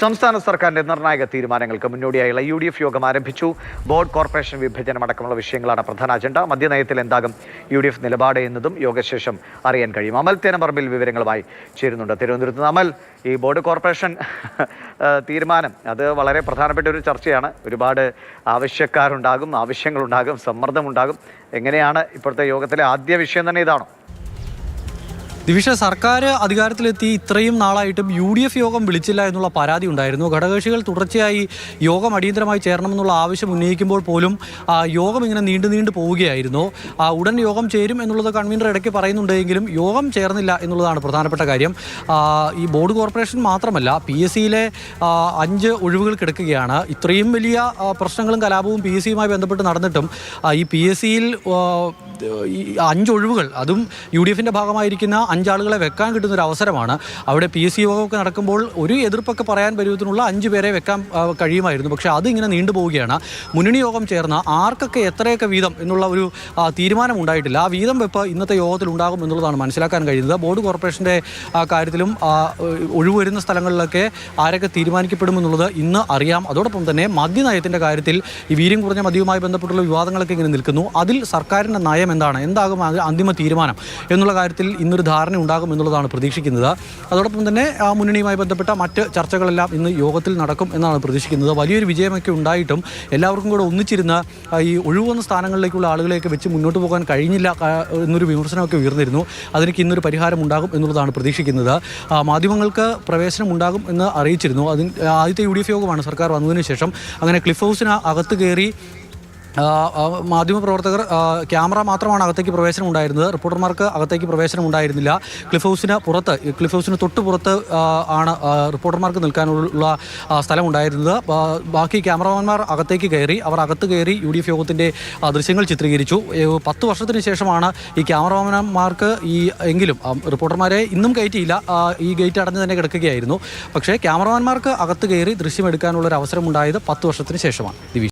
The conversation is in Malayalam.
സംസ്ഥാന സർക്കാരിന്റെ നിർണായക തീരുമാനങ്ങൾക്ക് മുന്നോടിയായുള്ള UDF യോഗം ആരംഭിച്ചു. ബോർഡ് കോർപ്പറേഷൻ വിഭജനം അടക്കമുള്ള വിഷയങ്ങളാണ് പ്രധാന അജണ്ട. മദ്യനയത്തിൽ എന്താകും UDF നിലപാട് എന്നതും യോഗശേഷം അറിയാൻ കഴിയും. അമൽ തേനമ്പറമ്പിൽ വിവരങ്ങളുമായി ചേരുന്നുണ്ട്. തിരുവനന്തപുരത്ത് നിന്ന് അമൽ, ഈ ബോർഡ് കോർപ്പറേഷൻ തീരുമാനം അത് വളരെ പ്രധാനപ്പെട്ട ഒരു ചർച്ചയാണ്. ഒരുപാട് ആവശ്യക്കാരുണ്ടാകും, ആവശ്യങ്ങളുണ്ടാകും, സമ്മർദ്ദമുണ്ടാകും. എങ്ങനെയാണ് ഇപ്പോഴത്തെ യോഗത്തിലെ ആദ്യ വിഷയം തന്നെ ഇതാണോ? ദിവിഷ, സർക്കാർ അധികാരത്തിലെത്തി ഇത്രയും നാളായിട്ടും UDF യോഗം വിളിച്ചില്ല എന്നുള്ള പരാതി ഉണ്ടായിരുന്നു. ഘടകകക്ഷികൾ തുടർച്ചയായി യോഗം അടിയന്തരമായി ചേരണമെന്നുള്ള ആവശ്യം ഉന്നയിക്കുമ്പോൾ പോലും യോഗം ഇങ്ങനെ നീണ്ടു പോവുകയായിരുന്നു. ഉടൻ യോഗം ചേരും എന്നുള്ളത് കൺവീനർ ഇടയ്ക്ക് പറയുന്നുണ്ടെങ്കിലും യോഗം ചേർന്നില്ല എന്നുള്ളതാണ് പ്രധാനപ്പെട്ട കാര്യം. ഈ ബോർഡ് കോർപ്പറേഷൻ മാത്രമല്ല, PSCയിലെ 5 ഒഴിവുകൾ കിടക്കുകയാണ്. ഇത്രയും വലിയ പ്രശ്നങ്ങളും കലാപവും PSCയുമായി ബന്ധപ്പെട്ട് നടന്നിട്ടും ഈ PSCയിൽ 5 ഒഴിവുകൾ, അതും UDFിൻ്റെ ഭാഗമായിരിക്കുന്ന 5 ആളുകളെ വെക്കാൻ കിട്ടുന്നൊരു അവസരമാണ്. അവിടെ PSC യോഗമൊക്കെ നടക്കുമ്പോൾ ഒരു എതിർപ്പൊക്കെ പറയാൻ പരുവത്തിനുള്ള 5 പേരെ വെക്കാൻ കഴിയുമായിരുന്നു. പക്ഷേ അതിങ്ങനെ നീണ്ടുപോവുകയാണ്. മുന്നണി യോഗം ചേർന്ന ആർക്കൊക്കെ എത്രയൊക്കെ വീതം എന്നുള്ള ഒരു തീരുമാനം ഉണ്ടായിട്ടില്ല. ആ വീതം വെപ്പ് ഇന്നത്തെ യോഗത്തിൽ ഉണ്ടാകും എന്നുള്ളതാണ് മനസ്സിലാക്കാൻ കഴിയുന്നത്. ബോർഡ് കോർപ്പറേഷൻ്റെ കാര്യത്തിലും ഒഴിവ് വരുന്ന സ്ഥലങ്ങളിലൊക്കെ ആരൊക്കെ തീരുമാനിക്കപ്പെടുമെന്നുള്ളത് ഇന്ന് അറിയാം. അതോടൊപ്പം തന്നെ മദ്യനയത്തിൻ്റെ കാര്യത്തിൽ ഈ വീര്യം കുറഞ്ഞ മദ്യവുമായി ബന്ധപ്പെട്ടുള്ള വിവാദങ്ങളൊക്കെ ഇങ്ങനെ നിൽക്കുന്നു. അതിൽ സർക്കാരിൻ്റെ നയം എന്താകും അന്തിമ തീരുമാനം എന്നുള്ള കാര്യത്തിൽ ഇന്നൊരു ധാരണ ഉണ്ടാകും എന്നുള്ളതാണ് പ്രതീക്ഷിക്കുന്നത്. അതോടൊപ്പം തന്നെ മുന്നണിയുമായി ബന്ധപ്പെട്ട മറ്റ് ചർച്ചകളെല്ലാം ഇന്ന് യോഗത്തിൽ നടക്കും എന്നാണ് പ്രതീക്ഷിക്കുന്നത്. വലിയൊരു വിജയമൊക്കെ ഉണ്ടായിട്ടും എല്ലാവർക്കും കൂടെ ഒന്നിച്ചിരുന്ന് ഈ ഒഴിവുവന്ന സ്ഥാനങ്ങളിലേക്കുള്ള ആളുകളെയൊക്കെ വെച്ച് മുന്നോട്ട് പോകാൻ കഴിഞ്ഞില്ല എന്നൊരു വിമർശനമൊക്കെ ഉയർന്നിരുന്നു. അതിനൊക്കെ ഇന്നൊരു പരിഹാരം ഉണ്ടാകും എന്നുള്ളതാണ് പ്രതീക്ഷിക്കുന്നത്. മാധ്യമങ്ങൾക്ക് പ്രവേശനം ഉണ്ടാകും എന്ന് അറിയിച്ചിരുന്നു. ആദ്യത്തെ UDF യോഗമാണ് സർക്കാർ വന്നതിന് ശേഷം. അങ്ങനെ ക്ലിഫ് ഹൗസിന് അകത്ത് കയറി മാധ്യമപ്രവർത്തകർ, ക്യാമറ മാത്രമാണ് അകത്തേക്ക് പ്രവേശനം ഉണ്ടായിരുന്നത്. റിപ്പോർട്ടർമാർക്ക് അകത്തേക്ക് പ്രവേശനം ഉണ്ടായിരുന്നില്ല. ക്ലിഫ് ഹൗസിന് തൊട്ട് പുറത്ത് ആണ് റിപ്പോർട്ടർമാർക്ക് നിൽക്കാനുള്ള സ്ഥലം ഉണ്ടായിരുന്നത്. ബാക്കി ക്യാമറമാൻമാർ അകത്തേക്ക് കയറി. അവർ അകത്ത് കയറി UDF യോഗത്തിൻ്റെ ദൃശ്യങ്ങൾ ചിത്രീകരിച്ചു. 10 വർഷത്തിന് ശേഷമാണ് ഈ ക്യാമറമാൻമാർക്ക് എങ്കിലും റിപ്പോർട്ടർമാരെ ഇന്നും കയറ്റിയില്ല. ഈ ഗേറ്റ് അടഞ്ഞു തന്നെ കിടക്കുകയായിരുന്നു. പക്ഷേ ക്യാമറമാൻമാർക്ക് അകത്ത് കയറി ദൃശ്യമെടുക്കാനുള്ള ഒരു അവസരം ഉണ്ടായത് 10 വർഷത്തിന് ശേഷമാണ്.